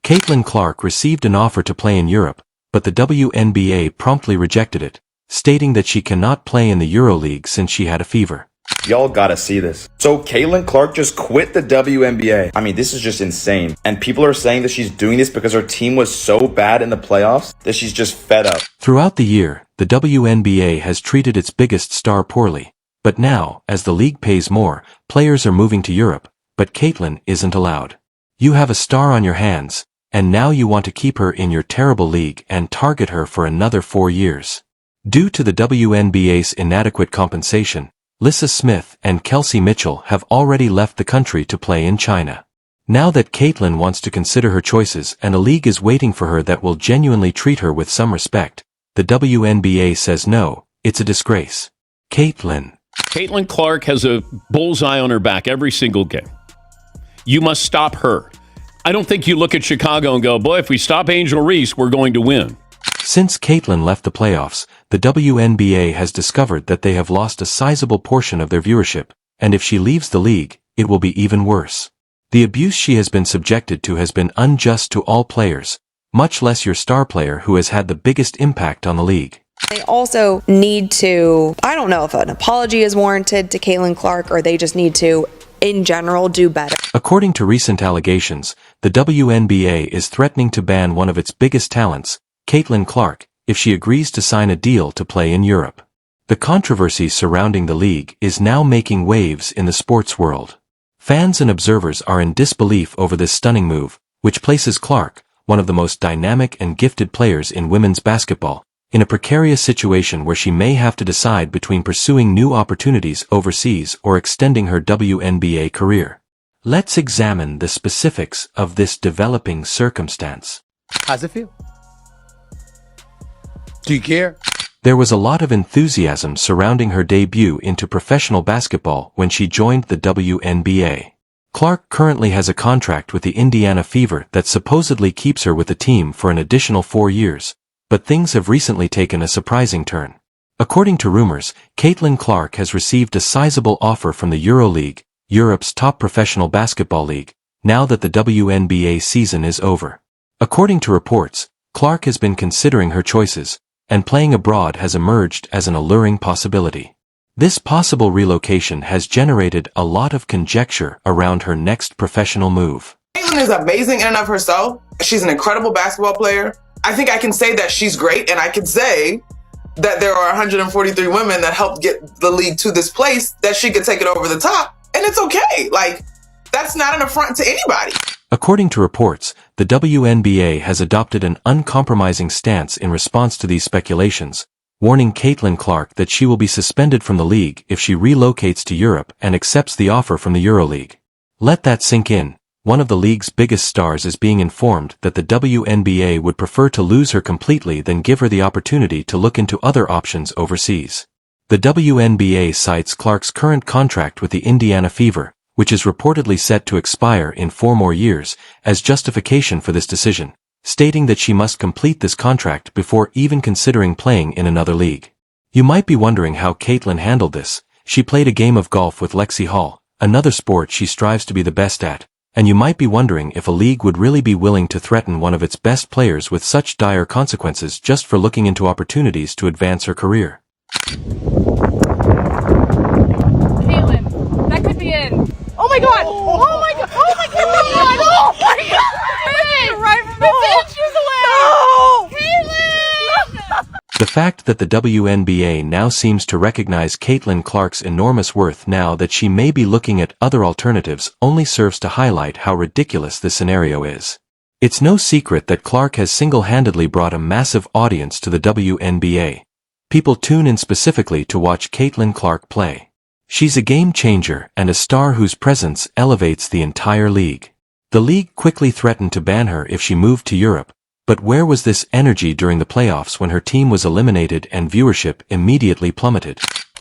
Caitlin Clark received an offer to play in Europe, but the WNBA promptly rejected it, stating that she cannot play in the EuroLeague since she had a fever. Y'all gotta see this. So Caitlin Clark just quit the WNBA. I mean, this is just insane. And people are saying that she's doing this because her team was so bad in the playoffs that she's just fed up. Throughout the year, the WNBA has treated its biggest star poorly. But now, as the league pays more, players are moving to Europe, but Caitlin isn't allowed. You have a star on your hands, and now you want to keep her in your terrible league and target her for another 4 years. Due to the WNBA's inadequate compensation, Lissa Smith and Kelsey Mitchell have already left the country to play in China. Now that Caitlin wants to consider her choices and a league is waiting for her that will genuinely treat her with some respect, the WNBA says no, it's a disgrace. Caitlin Clark has a bullseye on her back every single game. You must stop her. I don't think you look at Chicago and go, boy, if we stop Angel Reese, we're going to win. Since Caitlin left the playoffs, the WNBA has discovered that they have lost a sizable portion of their viewership, and if she leaves the league, it will be even worse. The abuse she has been subjected to has been unjust to all players, much less your star player who has had the biggest impact on the league. They also need to, I don't know if an apology is warranted to Caitlin Clark or they just need to, in general, do better. According to recent allegations, the WNBA is threatening to ban one of its biggest talents, Caitlin Clark, if she agrees to sign a deal to play in Europe. The controversy surrounding the league is now making waves in the sports world. Fans and observers are in disbelief over this stunning move, which places Clark, one of the most dynamic and gifted players in women's basketball, in a precarious situation where she may have to decide between pursuing new opportunities overseas or extending her WNBA career. Let's examine the specifics of this developing circumstance. How's it feel? Do you care? There was a lot of enthusiasm surrounding her debut into professional basketball when she joined the WNBA. Clark currently has a contract with the Indiana Fever that supposedly keeps her with the team for an additional 4 years, but things have recently taken a surprising turn. According to rumors, Caitlin Clark has received a sizable offer from the EuroLeague, Europe's top professional basketball league, now that the WNBA season is over. According to reports, Clark has been considering her choices, and playing abroad has emerged as an alluring possibility. This possible relocation has generated a lot of conjecture around her next professional move. Caitlin is amazing in and of herself. She's an incredible basketball player. I think I can say that she's great, and I can say that there are 143 women that helped get the league to this place that she could take it over the top, and it's okay. Like, that's not an affront to anybody. According to reports, the WNBA has adopted an uncompromising stance in response to these speculations, warning Caitlin Clark that she will be suspended from the league if she relocates to Europe and accepts the offer from the EuroLeague. Let that sink in. One of the league's biggest stars is being informed that the WNBA would prefer to lose her completely than give her the opportunity to look into other options overseas. The WNBA cites Clark's current contract with the Indiana Fever, which is reportedly set to expire in 4 more years, as justification for this decision, stating that she must complete this contract before even considering playing in another league. You might be wondering how Caitlin handled this. She played a game of golf with Lexi Hall, another sport she strives to be the best at, and you might be wondering if a league would really be willing to threaten one of its best players with such dire consequences just for looking into opportunities to advance her career. Caitlin, that could be in. Oh my god! Oh my god! Oh my god! Oh my god! Right from the inches away! Caitlin! The fact that the WNBA now seems to recognize Caitlin Clark's enormous worth now that she may be looking at other alternatives only serves to highlight how ridiculous this scenario is. It's no secret that Clark has single-handedly brought a massive audience to the WNBA. People tune in specifically to watch Caitlin Clark play. She's a game-changer and a star whose presence elevates the entire league. The league quickly threatened to ban her if she moved to Europe, but where was this energy during the playoffs when her team was eliminated and viewership immediately plummeted?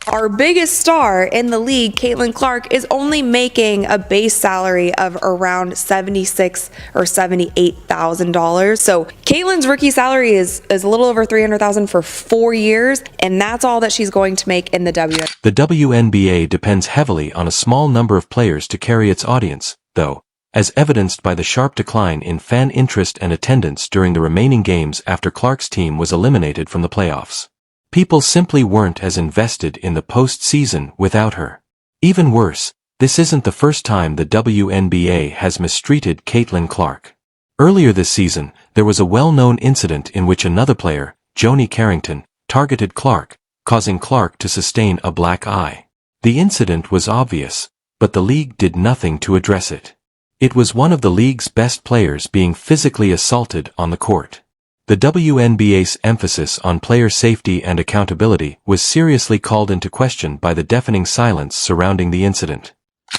Our biggest star in the league, Caitlin Clark, is only making a base salary of around $76,000 or $78,000. So Caitlin's rookie salary is a little over $300,000 for 4 years, and that's all that she's going to make in the WNBA. The WNBA depends heavily on a small number of players to carry its audience, though, as evidenced by the sharp decline in fan interest and attendance during the remaining games after Clark's team was eliminated from the playoffs. People simply weren't as invested in the postseason without her. Even worse, this isn't the first time the WNBA has mistreated Caitlin Clark. Earlier this season, there was a well-known incident in which another player, Joni Carrington, targeted Clark, causing Clark to sustain a black eye. The incident was obvious, but the league did nothing to address it. It was one of the league's best players being physically assaulted on the court. The WNBA's emphasis on player safety and accountability was seriously called into question by the deafening silence surrounding the incident.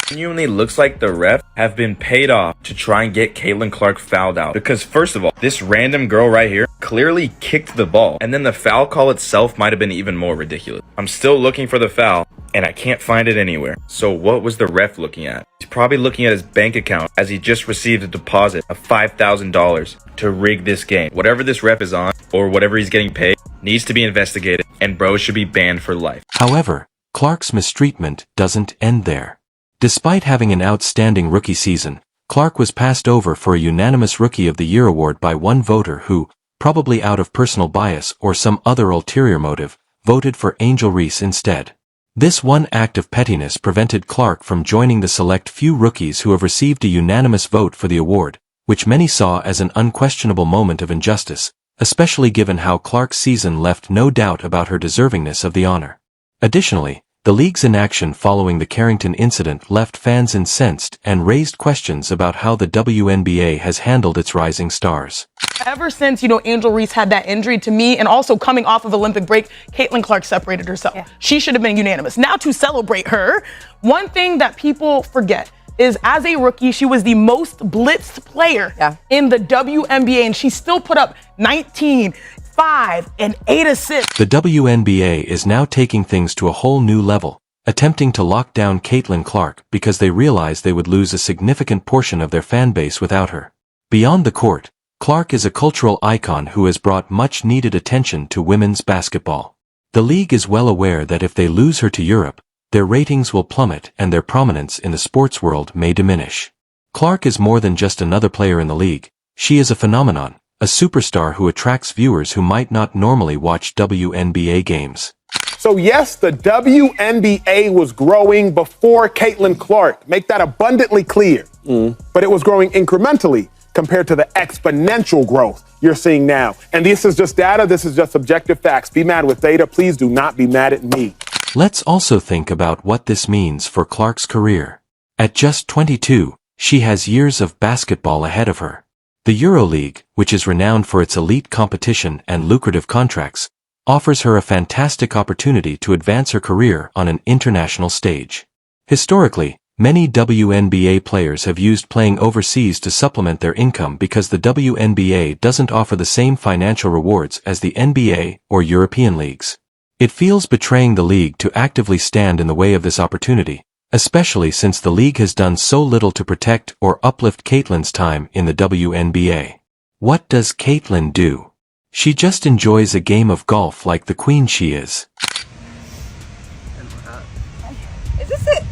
Genuinely looks like the ref have been paid off to try and get Caitlin Clark fouled out. Because first of all, this random girl right here clearly kicked the ball. And then the foul call itself might have been even more ridiculous. I'm still looking for the foul, and I can't find it anywhere. So what was the ref looking at? He's probably looking at his bank account as he just received a deposit of $5,000 to rig this game. Whatever this ref is on, or whatever he's getting paid, needs to be investigated, and bro should be banned for life. However, Clark's mistreatment doesn't end there. Despite having an outstanding rookie season, Clark was passed over for a unanimous Rookie of the Year award by one voter who, probably out of personal bias or some other ulterior motive, voted for Angel Reese instead. This one act of pettiness prevented Clark from joining the select few rookies who have received a unanimous vote for the award, which many saw as an unquestionable moment of injustice, especially given how Clark's season left no doubt about her deservingness of the honor. Additionally, the league's inaction following the Carrington incident left fans incensed and raised questions about how the WNBA has handled its rising stars. Ever since, Angel Reese had that injury, to me, and also coming off of Olympic break, Caitlin Clark separated herself. Yeah. She should have been unanimous. Now, to celebrate her, one thing that people forget is as a rookie, she was the most blitzed player in the WNBA, and she still put up 19, 5, and 8 assists. The WNBA is now taking things to a whole new level, attempting to lock down Caitlin Clark because they realize they would lose a significant portion of their fan base without her. Beyond the court, Clark is a cultural icon who has brought much-needed attention to women's basketball. The league is well aware that if they lose her to Europe, their ratings will plummet and their prominence in the sports world may diminish. Clark is more than just another player in the league. She is a phenomenon, a superstar who attracts viewers who might not normally watch WNBA games. So yes, the WNBA was growing before Caitlin Clark. Make that abundantly clear. But it was growing incrementally compared to the exponential growth you're seeing now. And this is just data. This is just objective facts. Be mad with data. Please do not be mad at me. Let's also think about what this means for Clark's career. At just 22, she has years of basketball ahead of her. The EuroLeague, which is renowned for its elite competition and lucrative contracts, offers her a fantastic opportunity to advance her career on an international stage. Historically, many WNBA players have used playing overseas to supplement their income because the WNBA doesn't offer the same financial rewards as the NBA or European leagues. It feels betraying the league to actively stand in the way of this opportunity, especially since the league has done so little to protect or uplift Caitlin's time in the WNBA. What does Caitlin do? She just enjoys a game of golf like the queen she is.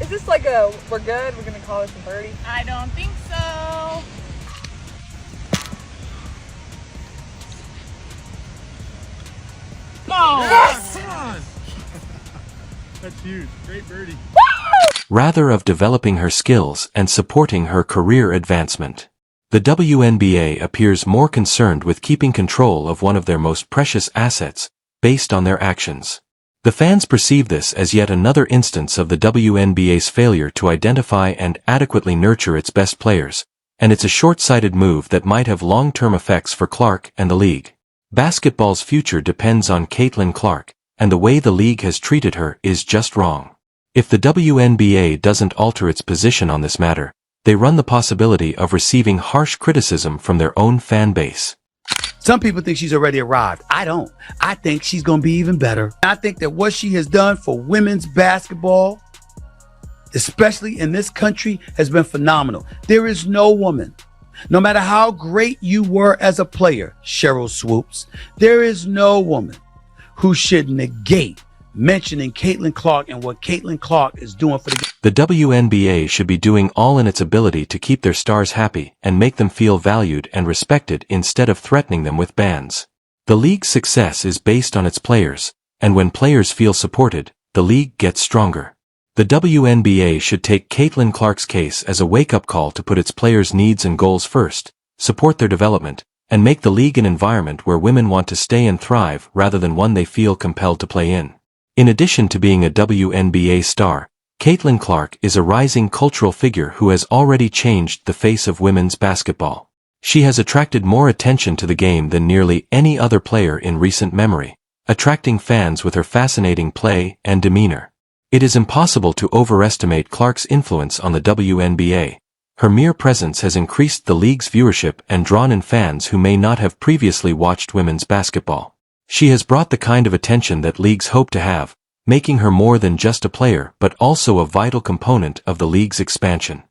Is this like a, we're good, we're gonna call this a birdie? I don't think so. No! Yes! That's huge. Great birdie. Rather of developing her skills and supporting her career advancement. The WNBA appears more concerned with keeping control of one of their most precious assets, based on their actions. The fans perceive this as yet another instance of the WNBA's failure to identify and adequately nurture its best players, and it's a short-sighted move that might have long-term effects for Clark and the league. Basketball's future depends on Caitlin Clark, and the way the league has treated her is just wrong. If the WNBA doesn't alter its position on this matter, they run the possibility of receiving harsh criticism from their own fan base. Some people think she's already arrived. I don't. I think she's going to be even better. I think that what she has done for women's basketball, especially in this country, has been phenomenal. There is no woman, no matter how great you were as a player, Cheryl Swoops, there is no woman who should negate mentioning Caitlin Clark and what Caitlin Clark is doing for the game. The WNBA should be doing all in its ability to keep their stars happy and make them feel valued and respected instead of threatening them with bans. The league's success is based on its players, and when players feel supported, the league gets stronger. The WNBA should take Caitlin Clark's case as a wake-up call to put its players' needs and goals first, support their development, and make the league an environment where women want to stay and thrive rather than one they feel compelled to play in. In addition to being a WNBA star, Caitlin Clark is a rising cultural figure who has already changed the face of women's basketball. She has attracted more attention to the game than nearly any other player in recent memory, attracting fans with her fascinating play and demeanor. It is impossible to overestimate Clark's influence on the WNBA. Her mere presence has increased the league's viewership and drawn in fans who may not have previously watched women's basketball. She has brought the kind of attention that leagues hope to have, making her more than just a player but also a vital component of the league's expansion.